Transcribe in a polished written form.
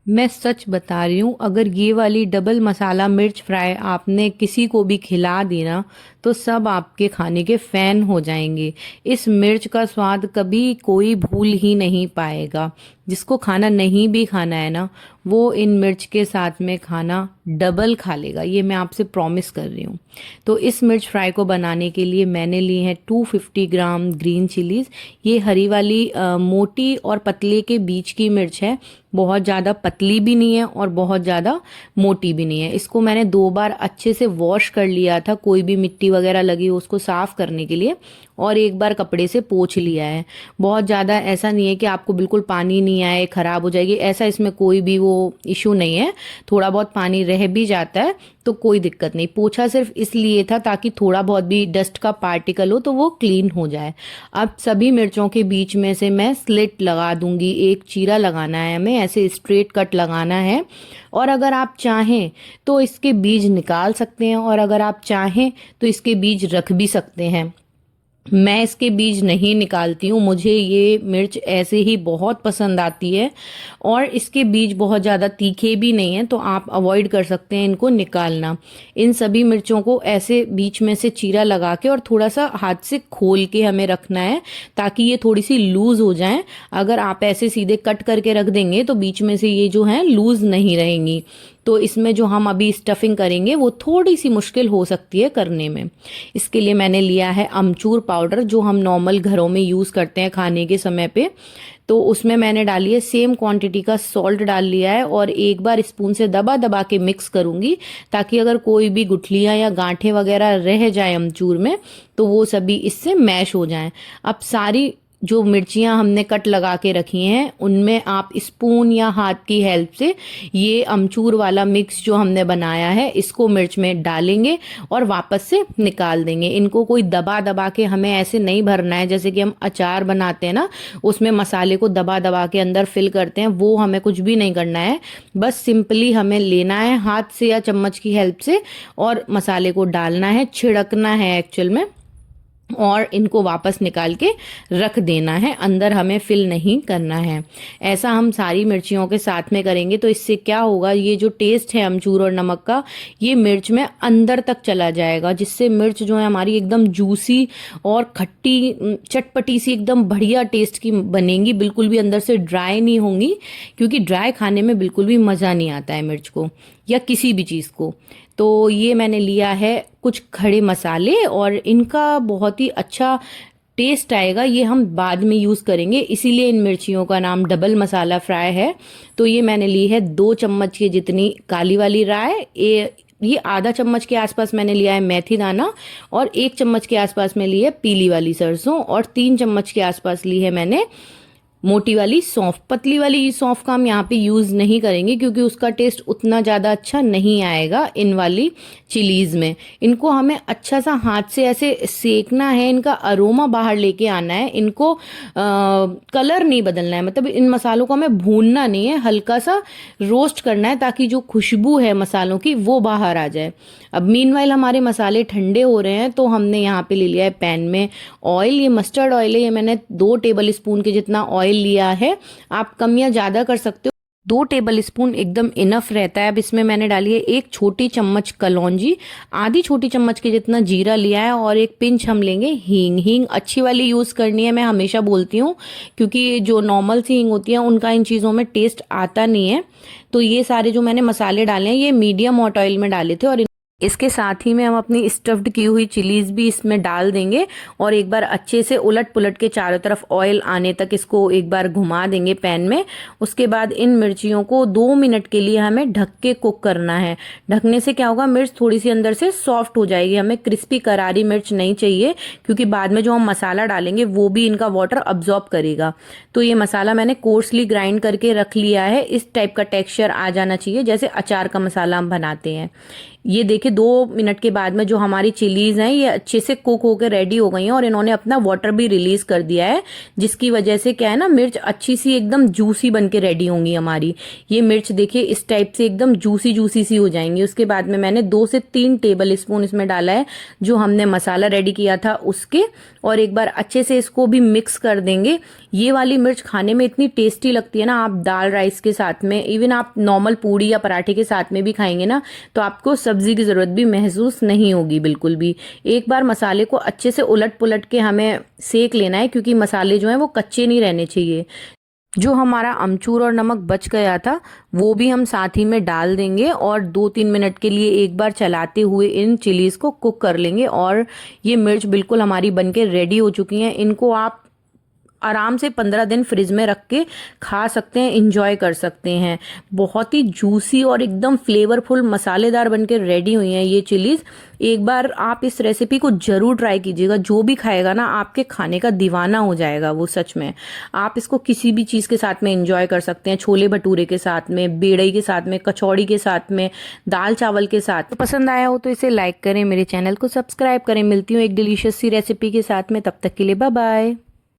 मैं सच बता रही हूँ, अगर ये वाली डबल मसाला मिर्च फ्राई आपने किसी को भी खिला दी ना, तो सब आपके खाने के फ़ैन हो जाएंगे। इस मिर्च का स्वाद कभी कोई भूल ही नहीं पाएगा। जिसको खाना नहीं भी खाना है ना, वो इन मिर्च के साथ में खाना डबल खा लेगा, ये मैं आपसे प्रॉमिस कर रही हूँ। तो इस मिर्च फ्राई को बनाने के लिए मैंने ली है 250 ग्राम ग्रीन चिलीज़। ये हरी वाली मोटी और पतले के बीच की मिर्च है, बहुत ज़्यादा पतली भी नहीं है और बहुत ज़्यादा मोटी भी नहीं है। इसको मैंने 2 बार अच्छे से वॉश कर लिया था, कोई भी मिट्टी वगैरह लगी हो उसको साफ़ करने के लिए, और एक बार कपड़े से पोंछ लिया है। बहुत ज़्यादा ऐसा नहीं है कि आपको बिल्कुल पानी नहीं आए ख़राब हो जाएगी, ऐसा इसमें कोई भी वो इशू नहीं है। थोड़ा बहुत पानी रह भी जाता है तो कोई दिक्कत नहीं। पोछा सिर्फ इसलिए था ताकि थोड़ा बहुत भी डस्ट का पार्टिकल हो तो वो क्लीन हो जाए। अब सभी मिर्चों के बीच में से मैं स्लिट लगा दूंगी, एक चीरा लगाना है हमें, ऐसे स्ट्रेट कट लगाना है। और अगर आप चाहें तो इसके बीज निकाल सकते हैं, और अगर आप चाहें तो इसके बीज रख भी सकते हैं। मैं इसके बीज नहीं निकालती हूँ, मुझे ये मिर्च ऐसे ही बहुत पसंद आती है, और इसके बीज बहुत ज़्यादा तीखे भी नहीं हैं, तो आप अवॉइड कर सकते हैं इनको निकालना। इन सभी मिर्चों को ऐसे बीच में से चीरा लगा के और थोड़ा सा हाथ से खोल के हमें रखना है, ताकि ये थोड़ी सी लूज़ हो जाएं। अगर आप ऐसे सीधे कट करके रख देंगे तो बीच में से ये जो है लूज़ नहीं रहेंगी, तो इसमें जो हम अभी स्टफिंग करेंगे वो थोड़ी सी मुश्किल हो सकती है करने में। इसके लिए मैंने लिया है अमचूर पाउडर, जो हम नॉर्मल घरों में यूज़ करते हैं खाने के समय पे। तो उसमें मैंने डाली है सेम क्वांटिटी का सॉल्ट डाल लिया है, और एक बार स्पून से दबा दबा के मिक्स करूंगी, ताकि अगर कोई भी गुठलियां या गांठें वगैरह रह जाए अमचूर में तो वो सभी इससे मैश हो जाएं। अब सारी जो मिर्चियां हमने कट लगा के रखी हैं उनमें आप स्पून या हाथ की हेल्प से ये अमचूर वाला मिक्स जो हमने बनाया है इसको मिर्च में डालेंगे और वापस से निकाल देंगे। इनको कोई दबा दबा के हमें ऐसे नहीं भरना है, जैसे कि हम अचार बनाते हैं ना, उसमें मसाले को दबा दबा के अंदर फिल करते हैं, वो हमें कुछ भी नहीं करना है। बस सिंपली हमें लेना है हाथ से या चम्मच की हेल्प से और मसाले को डालना है, छिड़कना है एक्चुअल में, और इनको वापस निकाल के रख देना है, अंदर हमें फिल नहीं करना है। ऐसा हम सारी मिर्चियों के साथ में करेंगे तो इससे क्या होगा, ये जो टेस्ट है अमचूर और नमक का, ये मिर्च में अंदर तक चला जाएगा, जिससे मिर्च जो है हमारी एकदम जूसी और खट्टी चटपटी सी एकदम बढ़िया टेस्ट की बनेंगी, बिल्कुल भी अंदर से ड्राई नहीं होंगी, क्योंकि ड्राई खाने में बिल्कुल भी मज़ा नहीं आता है मिर्च को या किसी भी चीज़ को। तो ये मैंने लिया है कुछ खड़े मसाले, और इनका बहुत ही अच्छा टेस्ट आएगा, ये हम बाद में यूज़ करेंगे, इसीलिए इन मिर्चियों का नाम डबल मसाला फ्राई है। तो ये मैंने ली है 2 चम्मच की जितनी काली वाली राय, ये आधा चम्मच के आसपास मैंने लिया है मेथी दाना, और 1 चम्मच के आसपास में ली है पीली वाली सरसों, और 3 चम्मच के आसपास ली है मैंने मोटी वाली सौंफ। पतली वाली सौंफ का हम यहाँ पे यूज़ नहीं करेंगे, क्योंकि उसका टेस्ट उतना ज़्यादा अच्छा नहीं आएगा इन वाली चिलीज़ में। इनको हमें अच्छा सा हाथ से ऐसे सेकना है, इनका अरोमा बाहर लेके आना है, इनको कलर नहीं बदलना है, मतलब इन मसालों को हमें भूनना नहीं है, हल्का सा रोस्ट करना है, ताकि जो खुशबू है मसालों की वो बाहर आ जाए। अब मीनवाइल हमारे मसाले ठंडे हो रहे हैं, तो हमने यहाँ पे ले लिया है पैन में ऑयल। ये मस्टर्ड ऑयल है, ये मैंने 2 टेबल स्पून के जितना ऑयल लिया है, आप कम या ज़्यादा कर सकते हो, 2 टेबल स्पून एकदम इनफ रहता है। अब इसमें मैंने डाली है 1 छोटी चम्मच कलौंजी, आधी छोटी चम्मच के जितना जीरा लिया है, और एक पिंच हम लेंगे हींग। हींग अच्छी वाली यूज़ करनी है, मैं हमेशा बोलती हूँ, क्योंकि जो नॉर्मल सी हींग होती है उनका इन चीज़ों में टेस्ट आता नहीं है। तो ये सारे जो मैंने मसाले डाले हैं ये मीडियम हॉट ऑयल में डाले थे, और इसके साथ ही में हम अपनी स्टफ्ड की हुई चिलीज भी इसमें डाल देंगे, और एक बार अच्छे से उलट पुलट के चारों तरफ ऑयल आने तक इसको एक बार घुमा देंगे पैन में। उसके बाद इन मिर्चियों को 2 मिनट के लिए हमें ढक के कुक करना है। ढकने से क्या होगा, मिर्च थोड़ी सी अंदर से सॉफ्ट हो जाएगी, हमें क्रिस्पी करारी मिर्च नहीं चाहिए, क्योंकि बाद में जो हम मसाला डालेंगे वो भी इनका वाटर अब्जॉर्ब करेगा। तो ये मसाला मैंने कोर्सली ग्राइंड करके रख लिया है, इस टाइप का टेक्सचर आ जाना चाहिए जैसे अचार का मसाला हम बनाते हैं। ये देखिए 2 मिनट के बाद में जो हमारी चिलीज हैं ये अच्छे से कुक होकर रेडी हो गई हैं और इन्होंने अपना वाटर भी रिलीज कर दिया है, जिसकी वजह से क्या है ना, मिर्च अच्छी सी एकदम जूसी बन के रेडी होंगी हमारी। ये मिर्च देखिए इस टाइप से एकदम जूसी जूसी सी हो जाएंगी। उसके बाद में मैंने 2 से 3 टेबल स्पून इसमें डाला है जो हमने मसाला रेडी किया था उसके, और एक बार अच्छे से इसको भी मिक्स कर देंगे। ये वाली मिर्च खाने में इतनी टेस्टी लगती है ना, आप दाल राइस के साथ में, इवन आप नॉर्मल पूड़ी या पराठे के साथ में भी खाएंगे ना तो आपको सब्जी की जरूरत भी महसूस नहीं होगी बिल्कुल भी। एक बार मसाले को अच्छे से उलट पुलट के हमें सेक लेना है, क्योंकि मसाले जो हैं वो कच्चे नहीं रहने चाहिए। जो हमारा अमचूर और नमक बच गया था वो भी हम साथ ही में डाल देंगे और 2-3 मिनट के लिए एक बार चलाते हुए इन चिलीज को कुक कर लेंगे। और ये मिर्च बिल्कुल हमारी बनके रेडी हो चुकी हैं। इनको आप आराम से 15 दिन फ्रिज में रख के खा सकते हैं, इंजॉय कर सकते हैं। बहुत ही जूसी और एकदम फ्लेवरफुल मसालेदार बनके रेडी हुई हैं ये चिलीज। एक बार आप इस रेसिपी को जरूर ट्राई कीजिएगा, जो भी खाएगा ना आपके खाने का दीवाना हो जाएगा वो, सच में। आप इसको किसी भी चीज के साथ में इंजॉय कर सकते हैं, छोले भटूरे के साथ में, बेड़ई के साथ में, कचौड़ी के साथ में, दाल चावल के साथ। तो पसंद आया हो तो इसे लाइक करें, मेरे चैनल को सब्सक्राइब करें। मिलती हूँ एक डिलीशियस सी रेसिपी के साथ में, तब तक के लिए बाय बाय।